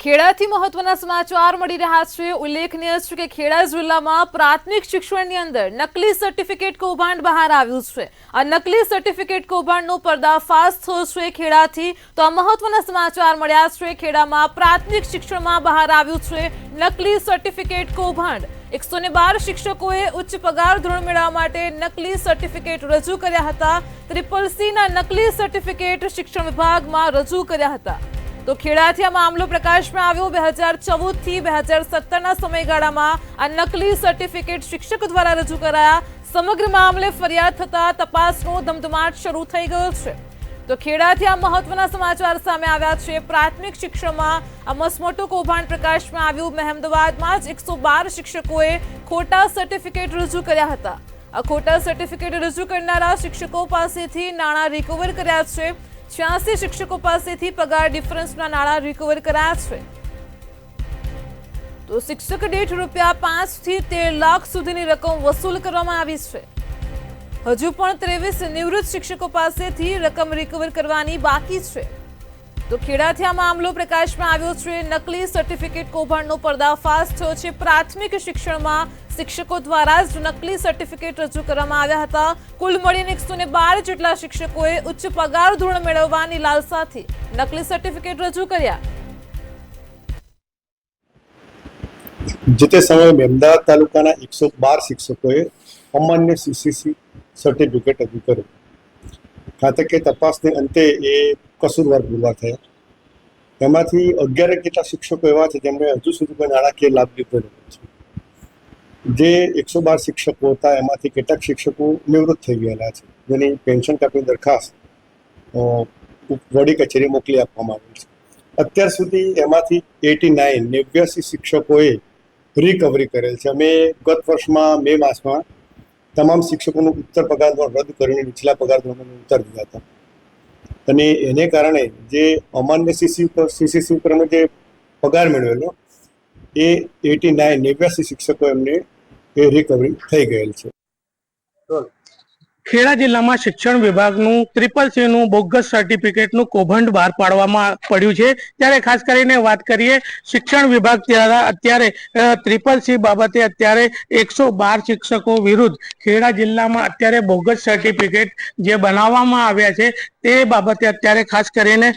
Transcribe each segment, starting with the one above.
ખેડાથી મહત્વના સમાચાર મળી રહ્યા છે। ઉલ્લેખનીય છે કે ખેડા જિલ્લામાં પ્રાથમિક શિક્ષણની અંદર નકલી સર્ટિફિકેટ કૌભાંડ બહાર આવ્યું છે। આ નકલી સર્ટિફિકેટ કૌભાંડનો પર્દાફાશ થયો છે ખેડાથી। તો આ મહત્વના સમાચાર મળ્યા છે। ખેડામાં પ્રાથમિક शिक्षणમાં બહાર આવ્યું છે નકલી સર્ટિફિકેટ કૌભાંડ। 112 શિક્ષકોએ ઉચ્ચ પગાર ધોરણ મેળવવા માટે નકલી સર્ટિફિકેટ રજૂ કર્યા હતા। CCC ના નકલી સર્ટિફિકેટ શિક્ષણ વિભાગમાં રજૂ કર્યા હતા। तो खेड़ाथी आ मामलो प्रकाश में आव्यो। 2014 थी 2017 समयगाळामां आ नकली सर्टिफिकेट शिक्षक द्वारा रजू कराया। समग्र मामले फरियाद थता तपासनो धमधमाट शरू थई गयो छे। तो खेड़ाथी आ महत्वना समाचार सामे आव्या छे। प्राथमिक शिक्षणमां आ मसमोटो कौभांड प्रकाश में आव्युं। महेमदावादमां ज 112 शिक्षकोए खोटा सर्टिफिकेट रजू कर्या हता। आ खोटा सर्टिफिकेट रजू करनारा शिक्षको पासेथी नाणां रिकवर कर्या छे। 86 शिक्षकों पासेथी पगार डिफरन्सना नाणां रिकवर कराया छे। तो शिक्षक दीठ ₹5 થી 13 लाख सुधीनी रकम वसूल करवामां आवी छे। हजू पण 23 निवृत्त शिक्षकों पासेथी रकम रिकवर करवानी बाकी छे। तो खेड़ाथी आ मामलो प्रकाश में आव्यो छे। नकली सर्टिफिकेट कौभांडनो पर्दाफाश थयो छे। प्राथमिक शिक्षणमां शिक्षकों द्वारा ज नकली सर्टिफिकेट रजू करवामां आव्या हता। कुल मळीने 112 जेटला शिक्षकोए उच्च पगार धोरण मेळववानी लालसाथी नकली सर्टिफिकेट रजू कर्या। जे समय अमदावाद तालुकाना 112 शिक्षकोए अमान्य CCC सर्टिफिकेट रजू कर्युं। खातकीय तपासने अंते ए कसूरवार पुरવાર થયા। એમાંથી 11 જેટલા શિક્ષકો એવા છે જેમણે હજુ સુધી કોઈ નાણાકીય લાભ લીધો નથી। જે 112 શિક્ષકો હતા એમાંથી કેટલાક શિક્ષકો નિવૃત્ત થઈ ગયેલા છે, જેની પેન્શન કાપની દરખાસ્ત વડી કચેરી મોકલી આપવામાં આવી છે। અત્યાર સુધી એમાંથી 89 શિક્ષકોએ રિકવરી કરેલ છે। અમે ગત વર્ષમાં મે માસમાં તમામ શિક્ષકોનું ઉત્તર પગાર ધોરણ રદ કરીને નીચલા પગાર ધોરણને ઉતારી દીધા હતા। અને એને કારણે જે અમાન્ય CCC ઉપર જે પગાર મેળવેલો એ 89 શિક્ષકો એમને એ રિકવરી થઈ ગયેલ છે। ખેડા જિલ્લામાં શિક્ષણ વિભાગનું CCC નું બોગસ સર્ટિફિકેટનું કૌભાંડ બહાર પાડવામાં પડ્યું છે। ત્યારે ખાસ કરીને વાત કરીએ શિક્ષણ વિભાગ દ્વારા અત્યારે CCC બાબતે અત્યારે 112 શિક્ષકો વિરુદ્ધ ખેડા જિલ્લામાં અત્યારે બોગસ સર્ટિફિકેટ જે બનાવવામાં આવ્યા છે તે બાબતે અત્યારે ખાસ કરીને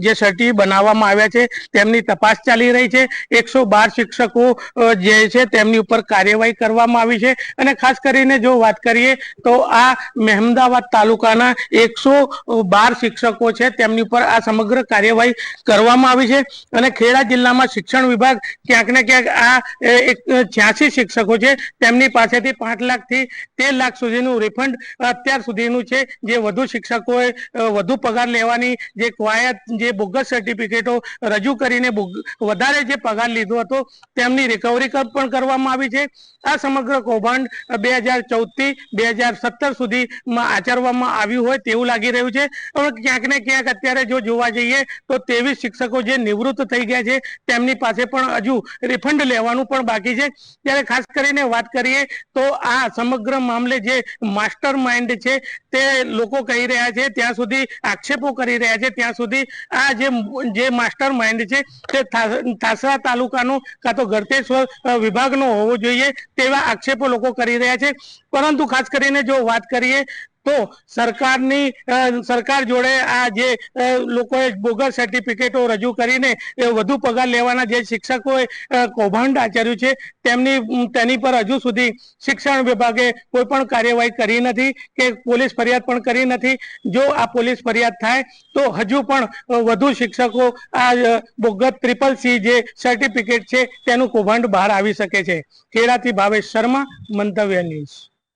જે સર્ટિ બનાવવામાં આવ્યા છે તેમની તપાસ ચાલી રહી છે। 112 શિક્ષકો જે છે તેમની ઉપર કાર્યવાહી કરવામાં આવી છે। અને ખાસ કરીને જો વાત કરીએ તો આ મહેમદાવાદ તાલુકાના 112 શિક્ષકો છે તેમની ઉપર આ સમગ્ર કાર્યવાહી કરવામાં આવી છે। અને ખેડા જિલ્લામાં શિક્ષણ વિભાગ ક્યાંક ને ક્યાંક આ 86 શિક્ષકો છે તેમની પાસેથી 5 લાખથી 13 લાખ સુધીનું રિફંડ અત્યાર સુધીનું છે। જે વધુ શિક્ષકોએ વધુ પગાર લેવાની જે કવાયત જે બોગસ સર્ટિફિકેટો રજૂ કરીને વધારે જે પગાર લીધો હતો તેમની રિકવરી પણ કરવામાં આવી છે। આ સમગ્ર કૌભાંડ 2014 થી 2017 સુધીમાં આચરવામાં આવ્યું હોય તેવું લાગી રહ્યું છે। હવે ક્યાંક ને ક્યાંક અત્યારે જો જોવા જઈએ તો 23 શિક્ષકો જે નિવૃત્ત થઈ ગયા છે તેમની પાસે પણ હજુ રિફંડ લેવાનું પણ બાકી છે। ત્યારે ખાસ કરીને વાત કરીએ તો આ સમગ્ર મામલે જે માસ્ટર માઇન્ડ છે તે લોકો કહી રહ્યા છે, ત્યાં સુધી આક્ષેપો કરી રહ્યા છે, ત્યાં સુધી આ જે માસ્ટર માઇન્ડ છે તે થાસા તાલુકાનો કાં તો ગળતેશ્વર વિભાગનો હોવો જોઈએ તેવા આક્ષેપો લોકો કરી રહ્યા છે। પરંતુ ખાસ કરીને જો વાત કરીએ તો સરકાર જોડે આ જે લોકોએ બોગસ સર્ટિફિકેટો રજૂ કરીને વધુ પગાર લેવાના જે શિક્ષકોએ કૌભાંડ આચર્યું છે તેની પર હજુ સુધી શિક્ષણ વિભાગે કોઈ પણ કાર્યવાહી કરી નથી કે પોલીસ ફરિયાદ પણ કરી નથી। જો આ પોલીસ ફરિયાદ થાય તો હજુ પણ વધુ શિક્ષકો આ બોગસ CCC જે સર્ટિફિકેટ છે તેનું કૌભાંડ બહાર આવી શકે છે। ખેડાથી ભાવેશ શર્મા, મંતવ્ય ન્યૂઝ।